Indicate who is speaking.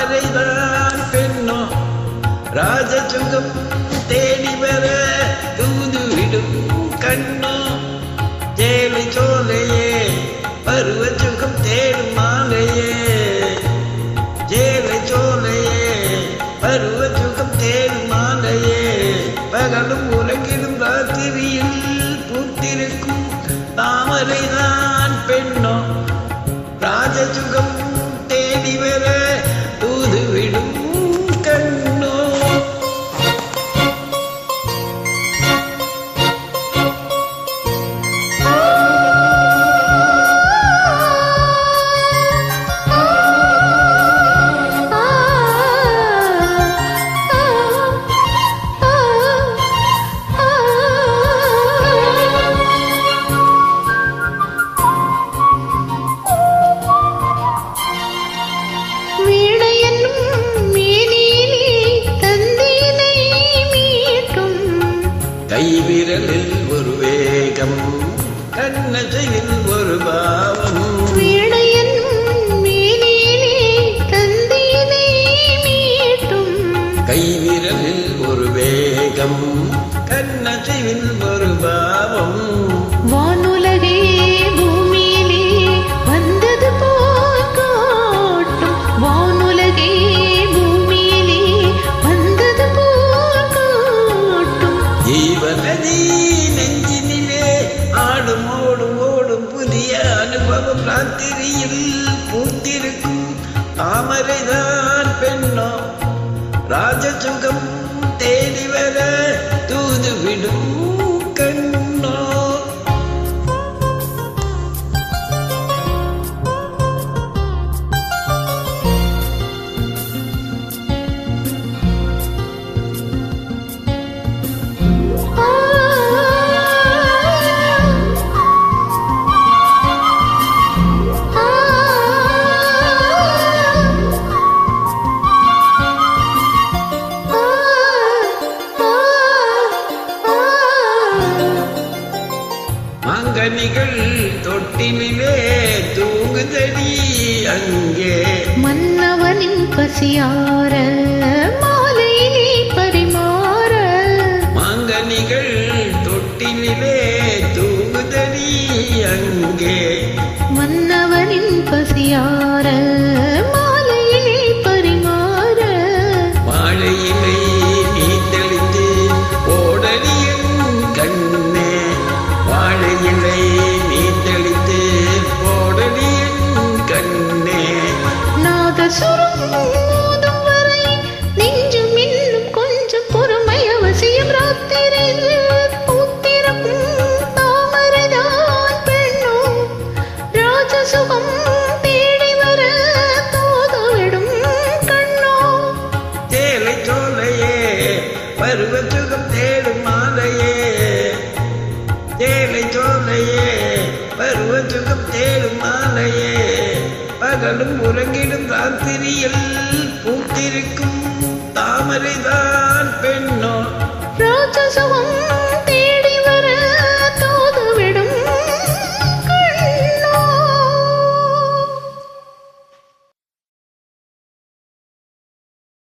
Speaker 1: தாமரைதான் பெண்ணோ ராஜசுகம் தேடி வர தூதுவிடும் கண்ணோ சேலை சோலையே பருவ சுகம் தேடும் மாலையே சேலை சோலையே பருவ சுகம் தேடும் மாலையே பகலும் உலகிலும் ராத்திரியில் பூத்திருக்கும் தாமரைதான் பெண்ணோ ராஜசுகம் தேடி வர தூதுவிடும் கண்ணோ. கைவிரலில் ஒரு வேகம் கண்ணசையில் ஒரு பாவம்
Speaker 2: வீணையன் மேனியிலே தந்தினை மீட்டும்
Speaker 1: கைவிரலில் ஒரு வேகம் கண்ணசையில் ஒரு பாவம்
Speaker 2: வானுலகே பூமியிலே வந்தது போல் காட்டும் வானுலகே பூமியிலே வந்தது போல் காட்டும்
Speaker 1: ஜீவநதி நெஞ்சினிலே ஆடும் ஓடும் ஓடும் புதிய அனுபவம் ராத்திரியில் பூத்திருக்கும் தாமரைதான் பெண்ணோ ராஜசுகம் தேடி வர தூதுவிடும் கண்ணோ. மாங்கனிகள் தொட்டிலே தூங்குதடி அங்கே
Speaker 2: மன்னவனின் பசியார மாலையிலே பரிமாற
Speaker 1: மாங்கனிகள் தொட்டிலே தூங்குதடி அங்கே
Speaker 2: மன்னவனின் பசியார மாலையிலே பரிமாற
Speaker 1: வாழையிலை நீ தெளித்து ஓடடியன் கண்ணே வாழையிலை நீ தெளித்து ஓடடியன் கண்ணே
Speaker 2: நாதசுரம் மோதும் வரை நெஞ்சும் இன்னும் கொஞ்சம் பொறுமை அவசியம் ராத்திரியில் பூத்திருக்கும் தாமரைதான் பெண்ணோ ராஜசுகம் தேடி வர தூதுவிடும் கண்ணோ
Speaker 1: சேலை சோலையே பருவ சுகம் தேடும் மாலையே சேலை சோலையே பருவ சுகம் தேடும் மாலையே பகலும் உறங்கிடும் ராத்திரியில் பூத்திருக்கும் தாமரைதான் பெண்ணோ
Speaker 2: ராஜசுகம்